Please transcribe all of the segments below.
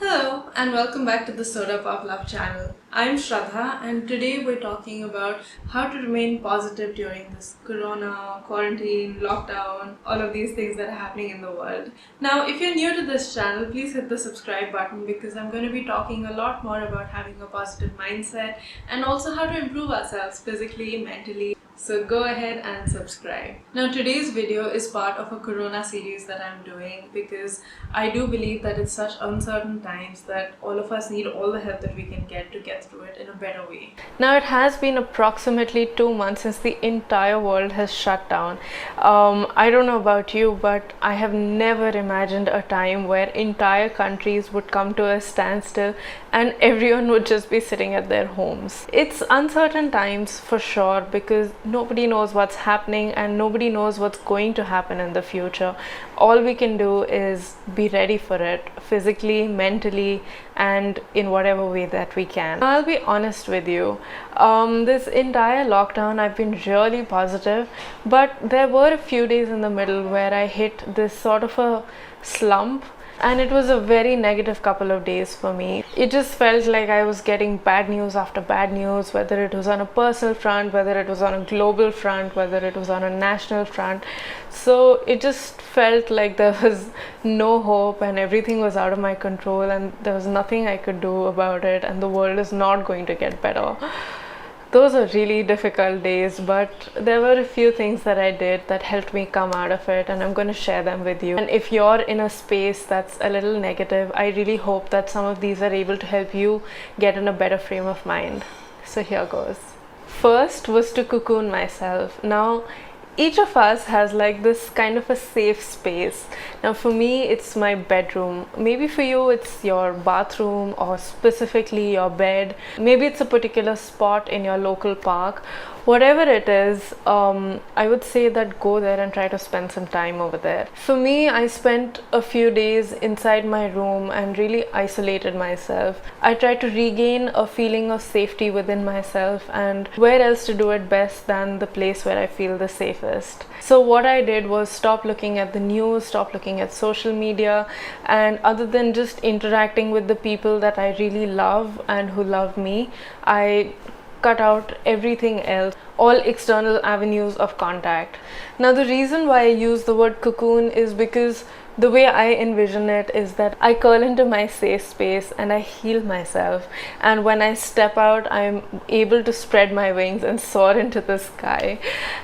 Hello and welcome back to the Soda Pop Love channel. I'm Shraddha and today we're talking about how to remain positive during this corona, quarantine, lockdown, all of these things that are happening in the world. Now, if you're new to this channel, please hit the subscribe button because I'm going to be talking a lot more about having a positive mindset and also how to improve ourselves physically, mentally. So go ahead and subscribe. Now today's video is part of a Corona series that I'm doing because I do believe that it's such uncertain times that all of us need all the help that we can get to get through it in a better way. Now, it has been approximately 2 months since the entire world has shut down. I don't know about you, but I have never imagined a time where entire countries would come to a standstill and everyone would just be sitting at their homes. It's uncertain times for sure because nobody knows what's happening and nobody knows what's going to happen in the future. All we can do is be ready for it physically, mentally, and in whatever way that we can. I'll be honest with you, this entire lockdown I've been really positive, but there were a few days in the middle where I hit this sort of a slump, and it was a very negative couple of days for me. It just felt like I was getting bad news after bad news, whether it was on a personal front, whether it was on a global front, whether it was on a national front. So it just felt like there was no hope and everything was out of my control and there was nothing I could do about it and the world is not going to get better. Those are really difficult days, but there were a few things that I did that helped me come out of it, and I'm going to share them with you. And if you're in a space that's a little negative, I really hope that some of these are able to help you get in a better frame of mind. So here goes. First was to cocoon myself. Now, each of us has like this kind of a safe space. Now for me it's my bedroom, maybe for you it's your bathroom or specifically your bed, maybe it's a particular spot in your local park. Whatever it is, I would say that go there and try to spend some time over there. For me, I spent a few days inside my room and really isolated myself. I tried to regain a feeling of safety within myself, and where else to do it best than the place where I feel the safest. So what I did was stop looking at the news, stop looking at social media, and other than just interacting with the people that I really love and who love me, I cut out everything else, all external avenues of contact. Now the reason why I use the word cocoon is because the way I envision it is that I curl into my safe space and I heal myself, and when I step out I'm able to spread my wings and soar into the sky.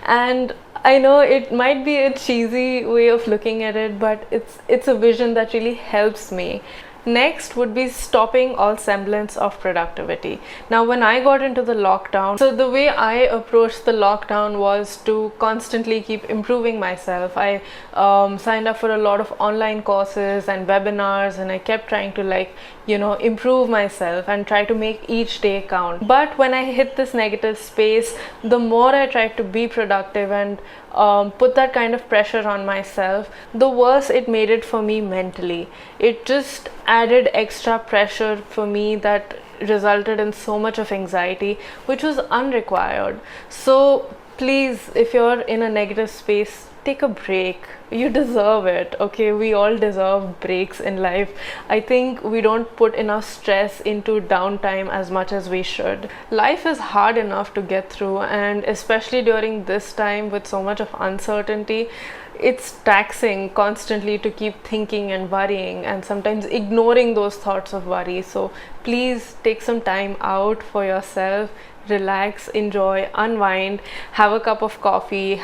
And I know it might be a cheesy way of looking at it, but it's a vision that really helps me. Next would be stopping all semblance of productivity. Now when I got into the lockdown, so the way I approached the lockdown was to constantly keep improving myself. I signed up for a lot of online courses and webinars, and I kept trying to improve myself and try to make each day count. But when I hit this negative space, the more I tried to be productive and put that kind of pressure on myself, the worse it made it for me mentally. It just added extra pressure for me that resulted in so much of anxiety, which was unrequired. So please, if you're in a negative space, take a break. You deserve it, okay? We all deserve breaks in life. I think we don't put enough stress into downtime as much as we should. Life is hard enough to get through, and especially during this time with so much of uncertainty, it's taxing constantly to keep thinking and worrying and sometimes ignoring those thoughts of worry. So please take some time out for yourself, relax, enjoy, unwind, have a cup of coffee,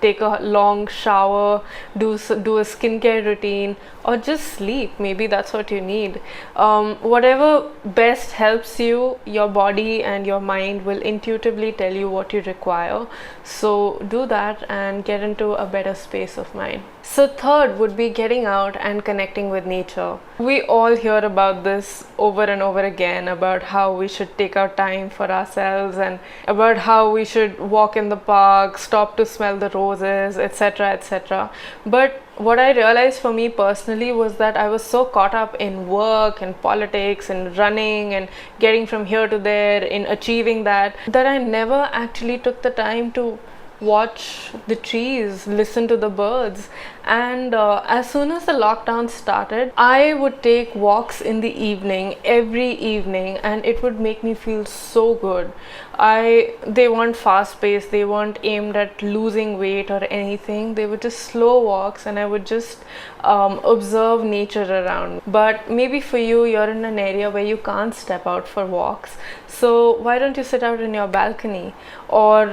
take a long shower, do a skincare routine, or just sleep. Maybe that's what you need. Whatever best helps you, your body and your mind will intuitively tell you what you require. So do that and get into a better space of mind. So third would be getting out and connecting with nature. We all hear about this over and over again, about how we should take our time for ourselves and about how we should walk in the park, stop to smell the roses, etc., etc. But what I realized for me personally was that I was so caught up in work and politics and running and getting from here to there, in achieving that I never actually took the time to watch the trees, listen to the birds. And as soon as the lockdown started, I would take walks in the evening, every evening, and it would make me feel so good. They weren't fast paced, they weren't aimed at losing weight or anything. They were just slow walks, and I would just observe nature around. But maybe for you, you're in an area where you can't step out for walks. So why don't you sit out in your balcony, or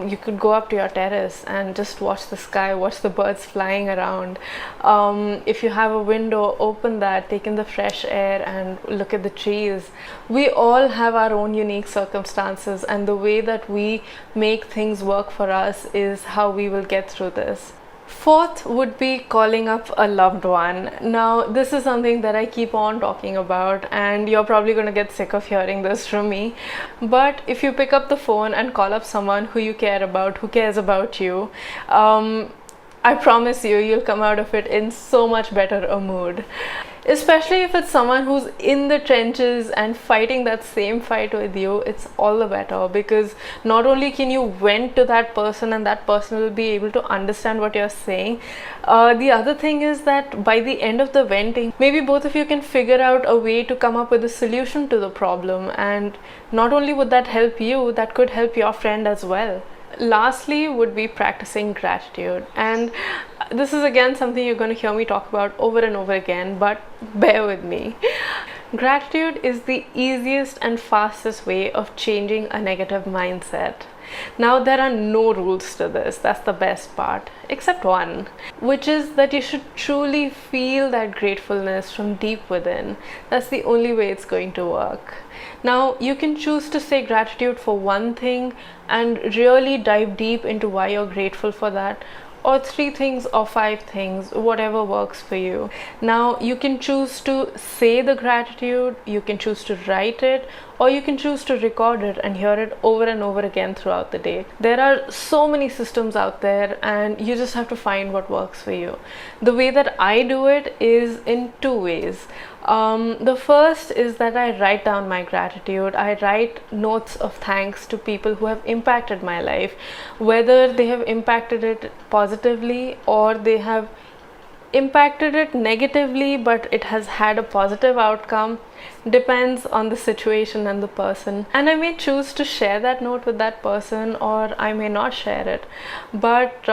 you could go up to your terrace and just watch the sky, watch the birds flying around. If you have a window, open that, take in the fresh air and look at the trees. We all have our own unique circumstances, and the way that we make things work for us is how we will get through this. Fourth would be calling up a loved one. Now, this is something that I keep on talking about, and you're probably going to get sick of hearing this from me. But if you pick up the phone and call up someone who you care about, who cares about you, I promise you, you'll come out of it in so much better a mood. Especially if it's someone who's in the trenches and fighting that same fight with you, it's all the better, because not only can you vent to that person and that person will be able to understand what you're saying, the other thing is that by the end of the venting, maybe both of you can figure out a way to come up with a solution to the problem, and not only would that help you, that could help your friend as well. Lastly would be practicing gratitude, and this is again something you're going to hear me talk about over and over again, but bear with me. Gratitude is the easiest and fastest way of changing a negative mindset. Now, there are no rules to this, that's the best part, except one, which is that you should truly feel that gratefulness from deep within. That's the only way it's going to work. Now, you can choose to say gratitude for one thing and really dive deep into why you're grateful for that, or 3 things or 5 things, whatever works for you. Now, you can choose to say the gratitude, you can choose to write it, or you can choose to record it and hear it over and over again throughout the day. There are so many systems out there, and you just have to find what works for you. The way that I do it is in 2 ways. The first is that I write down my gratitude. I write notes of thanks to people who have impacted my life, whether they have impacted it positively or they have impacted it negatively, but it has had a positive outcome. Depends on the situation and the person, and I may choose to share that note with that person, or I may not share it. But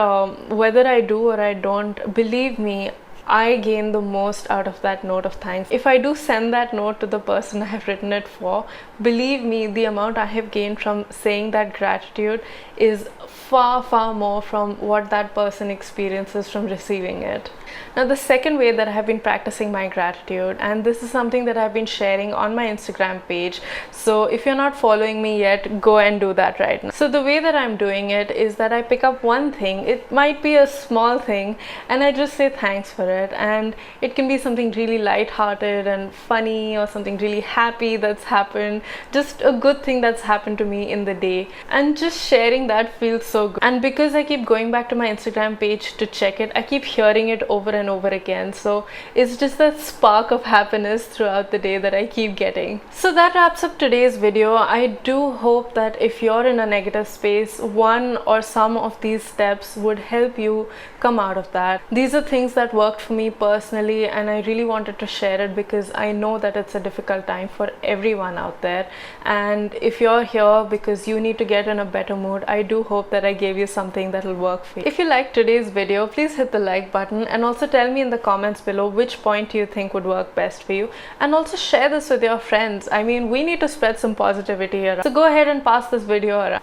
whether I do or I don't, believe me, I gain the most out of that note of thanks. If I do send that note to the person I have written it for, believe me, the amount I have gained from saying that gratitude is far more from what that person experiences from receiving it. Now, the second way that I have been practicing my gratitude, and this is something that I've been sharing on my Instagram page, so if you're not following me yet, go and do that right now. So the way that I'm doing it is that I pick up one thing, it might be a small thing, and I just say thanks for it. And it can be something really light-hearted and funny, or something really happy that's happened, just a good thing that's happened to me in the day, and just sharing that feels so good. And because I keep going back to my Instagram page to check it, I keep hearing it over and over again, so it's just that spark of happiness throughout the day that I keep getting. So that wraps up today's video. I do hope that if you're in a negative space, one or some of these steps would help you come out of that. These are things that worked for me personally, and I really wanted to share it because I know that it's a difficult time for everyone out there. And if you're here because you need to get in a better mood, I do hope that I gave you something that will work for you. If you liked today's video, please hit the like button, and also tell me in the comments below which point you think would work best for you, and also share this with your friends. I mean, we need to spread some positivity around, so go ahead and pass this video around.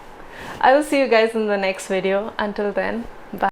I will see you guys in the next video. Until then,